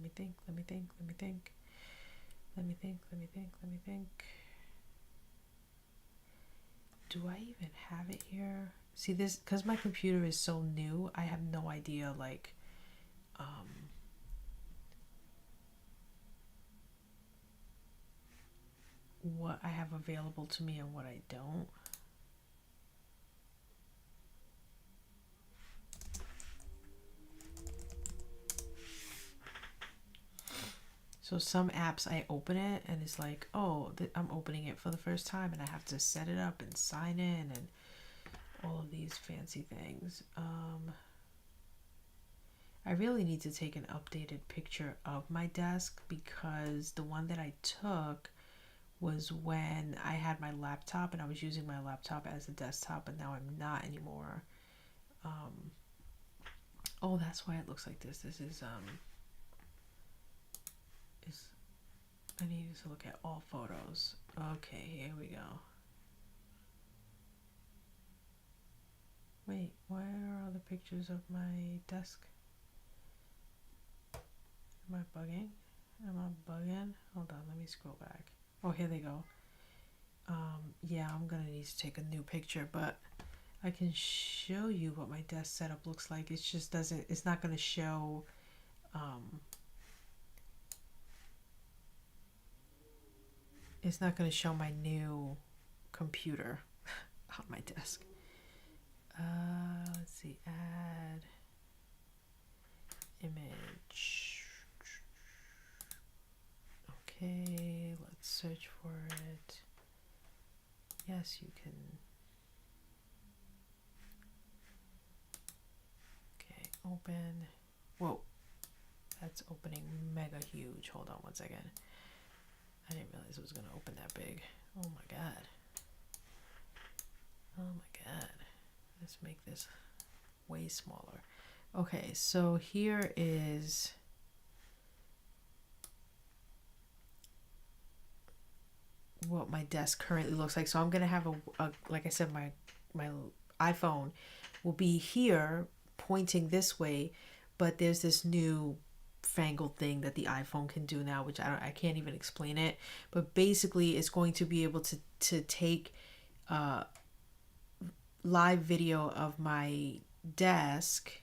me think. Do I even have it here? See, this, because my computer is so new, I have no idea, like, what I have available to me and what I don't. So some apps, I open it and it's like, oh, I'm opening it for the first time, and I have to set it up and sign in and all of these fancy things. I really need to take an updated picture of my desk, because the one that I took was when I had my laptop and I was using my laptop as a desktop, and now I'm not anymore. Oh, that's why it looks like this. This is I need to look at all photos. Okay, here we go. Wait, where are all the pictures of my desk? Am I bugging? Hold on, let me scroll back. Oh, here they go. Yeah, I'm gonna need to take a new picture, but I can show you what my desk setup looks like. It just doesn't, it's not gonna show, it's not gonna show my new computer on my desk. Let's see, add image. Okay, let's search for it. Yes, you can. Okay, open. Whoa, that's opening mega huge. Hold on one second. I didn't realize it was gonna open that big. Oh my god. Oh my god. Let's make this way smaller. Okay, so here is what my desk currently looks like. So I'm gonna have a like I said, my iPhone will be here pointing this way, but there's this new fangled thing that the iPhone can do now, which I can't even explain it. But basically, it's going to be able to take live video of my desk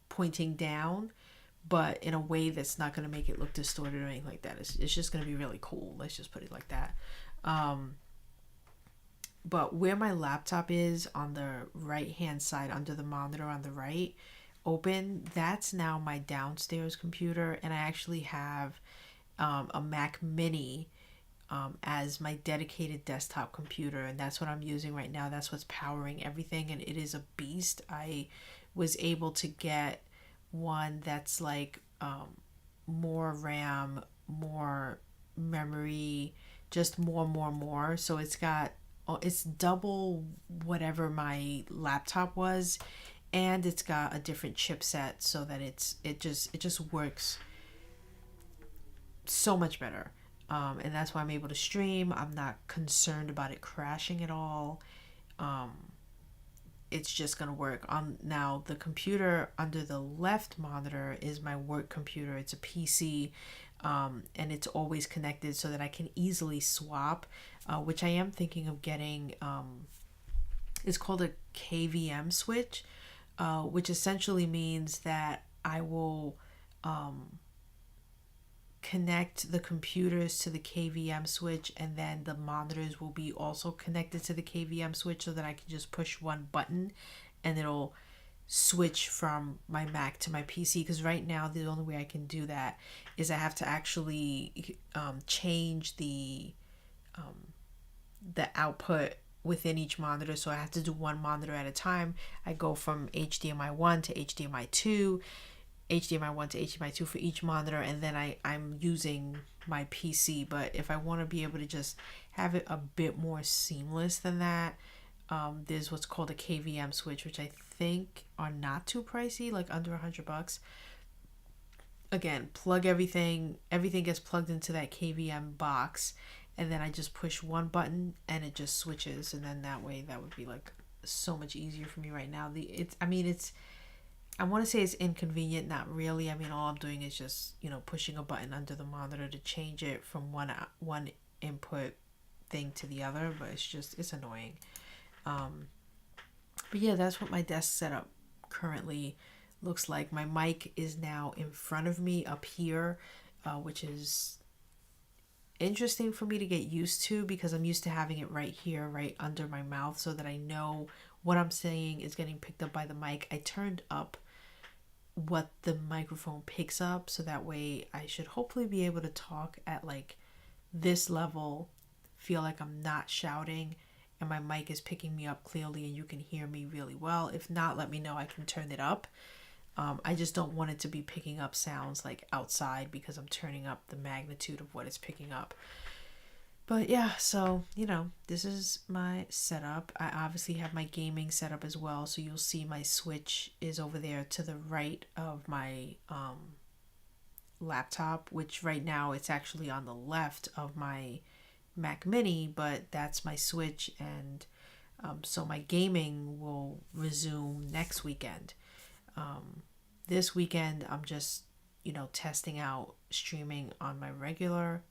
pointing down, but in a way that's not going to make it look distorted or anything like that. It's just going to be really cool. Let's just put it like that. But where my laptop is on the right hand side under the monitor on the right open, that's now my downstairs computer, and I actually have a Mac Mini as my dedicated desktop computer, and that's what I'm using right now. That's what's powering everything, and it is a beast. I was able to get one that's like more RAM, more memory, just more. So it's double whatever my laptop was, and it's got a different chipset, so that it just works so much better. And that's why I'm able to stream. I'm not concerned about it crashing at all. It's just gonna work. Now the computer under the left monitor is my work computer. It's a PC, and it's always connected so that I can easily swap, which I am thinking of getting. It's called a KVM switch, which essentially means that I will connect the computers to the KVM switch, and then the monitors will be also connected to the KVM switch, so that I can just push one button and it'll switch from my Mac to my PC. Because right now the only way I can do that is I have to actually change the output within each monitor. So I have to do one monitor at a time. I go from HDMI 1 to HDMI 2. HDMI 1 to HDMI 2 for each monitor, and then I'm using my PC. But if I want to be able to just have it a bit more seamless than that, there's what's called a KVM switch, which I think are not too pricey, like under $100. Again, plug everything gets plugged into that KVM box, and then I just push one button and it just switches, and then that way that would be like so much easier for me right now. I want to say it's inconvenient, not really. I mean, all I'm doing is just, pushing a button under the monitor to change it from one input thing to the other, but it's annoying. But yeah, that's what my desk setup currently looks like. My mic is now in front of me up here, which is interesting for me to get used to, because I'm used to having it right here, right under my mouth, so that I know what I'm saying is getting picked up by the mic. I turned up what the microphone picks up, so that way I should hopefully be able to talk at like this level, feel like I'm not shouting, and my mic is picking me up clearly and you can hear me really well. If not, let me know, I can turn it up. I just don't want it to be picking up sounds like outside, because I'm turning up the magnitude of what it's picking up. But yeah, so, this is my setup. I obviously have my gaming setup as well. So you'll see my Switch is over there to the right of my laptop, which right now it's actually on the left of my Mac Mini, but that's my Switch. And so my gaming will resume next weekend. This weekend, I'm just, testing out streaming on my regular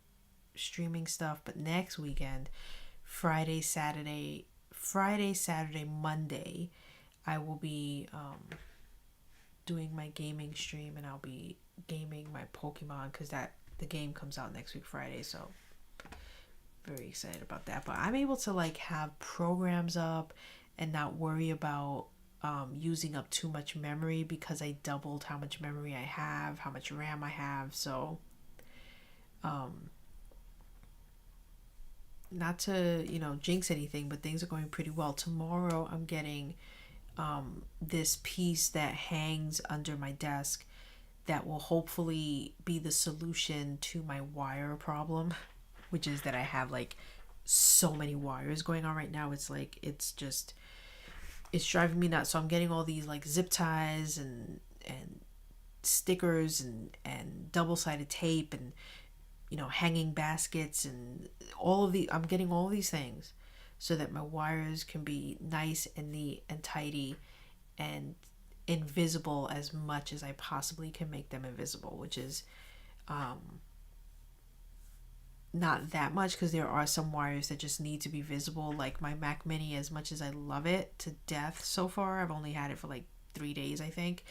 streaming stuff. But next weekend, Friday, Saturday, Monday, I will be doing my gaming stream, and I'll be gaming my Pokemon, because the game comes out next week Friday. So very excited about that. But I'm able to like have programs up and not worry about using up too much memory, because I doubled how much memory I have, how much RAM I have. So not to jinx anything, but things are going pretty well. Tomorrow I'm getting this piece that hangs under my desk that will hopefully be the solution to my wire problem, which is that I have like so many wires going on right now. It's like it's driving me nuts. So I'm getting all these like zip ties and stickers and double-sided tape and hanging baskets and I'm getting all these things so that my wires can be nice and neat and tidy and invisible as much as I possibly can make them invisible, which is not that much, because there are some wires that just need to be visible. Like my Mac Mini, as much as I love it to death so far, I've only had it for like 3 days, I think.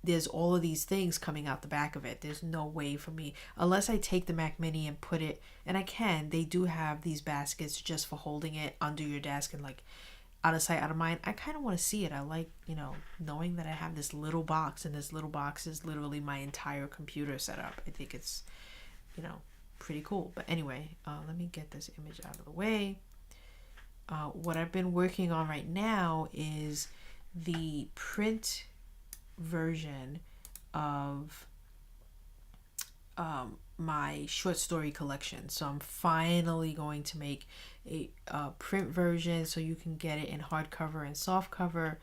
There's all of these things coming out the back of it. There's no way for me, unless I take the Mac Mini and put it, and I can, they do have these baskets just for holding it under your desk and like out of sight, out of mind. I kind of want to see it. I like, knowing that I have this little box, and this little box is literally my entire computer setup. I think it's, pretty cool. But anyway, let me get this image out of the way. What I've been working on right now is the print version of my short story collection. So I'm finally going to make a print version so you can get it in hardcover and softcover,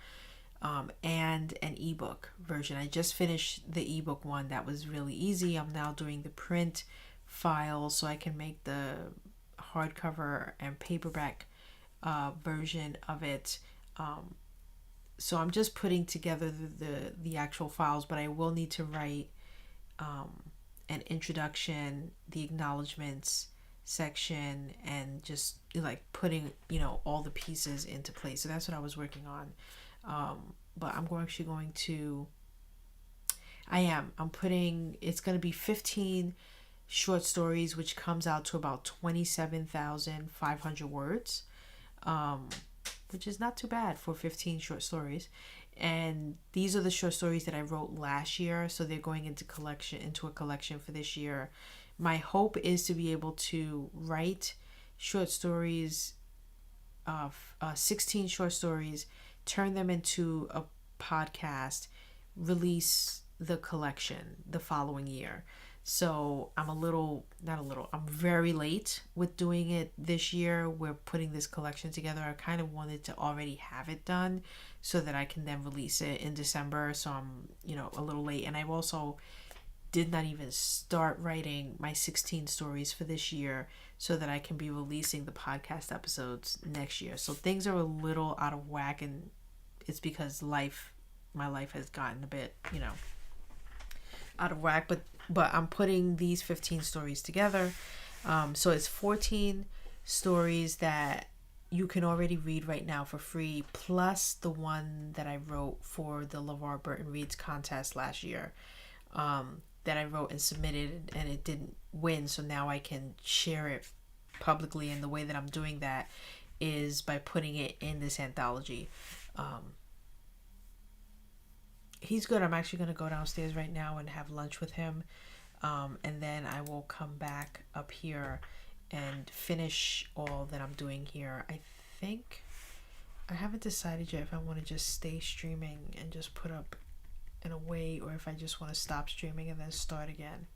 and an ebook version. I just finished the ebook one. That was really easy. I'm now doing the print file so I can make the hardcover and paperback version of it. So I'm just putting together the actual files, but I will need to write an introduction, the acknowledgements section, and just like putting all the pieces into place. So that's what I was working on. But I'm putting, it's going to be 15 short stories, which comes out to about 27,500 words, which is not too bad for 15 short stories. And these are the short stories that I wrote last year, so they're going into a collection for this year. My hope is to be able to write short stories, 16 short stories, turn them into a podcast, release the collection the following year. So I'm I'm very late with doing it this year. We're putting this collection together. I kind of wanted to already have it done so that I can then release it in December. So I'm, a little late. And I've also did not even start writing my 16 stories for this year so that I can be releasing the podcast episodes next year. So things are a little out of whack, and it's because my life has gotten a bit, out of whack, but I'm putting these 15 stories together. So it's 14 stories that you can already read right now for free, plus the one that I wrote for the LeVar Burton Reads contest last year, that I wrote and submitted, and it didn't win. So now I can share it publicly, and the way that I'm doing that is by putting it in this anthology. He's good. I'm actually going to go downstairs right now and have lunch with him. And then I will come back up here and finish all that I'm doing here. I think I haven't decided yet if I want to just stay streaming and just put up and away, or if I just want to stop streaming and then start again.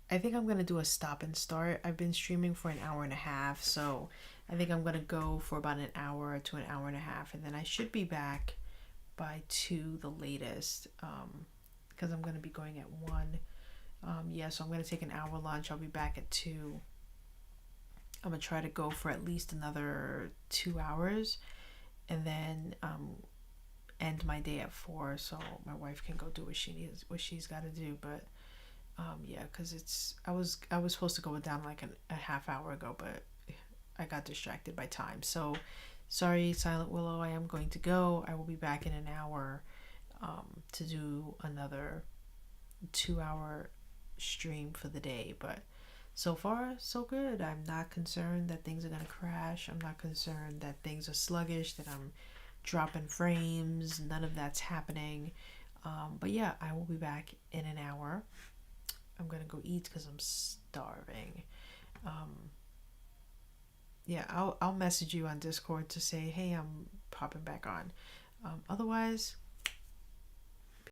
I think I'm going to do a stop and start. I've been streaming for an hour and a half, so I think I'm going to go for about an hour to an hour and a half, and then I should be back by 2 the latest, because I'm going to be going at 1. So I'm going to take an hour lunch. I'll be back at 2. I'm going to try to go for at least another 2 hours, and then end my day at 4 so my wife can go do what she's got to do. But because I was supposed to go down like a half hour ago, but I got distracted by time. So sorry, Silent Willow, I am going to go. I will be back in an hour to do another 2-hour stream for the day. But so far, so good. I'm not concerned that things are going to crash. I'm not concerned that things are sluggish, that I'm dropping frames. None of that's happening. But yeah, I will be back in an hour. I'm going to go eat because I'm starving. I'll message you on Discord to say, hey, I'm popping back on. Otherwise,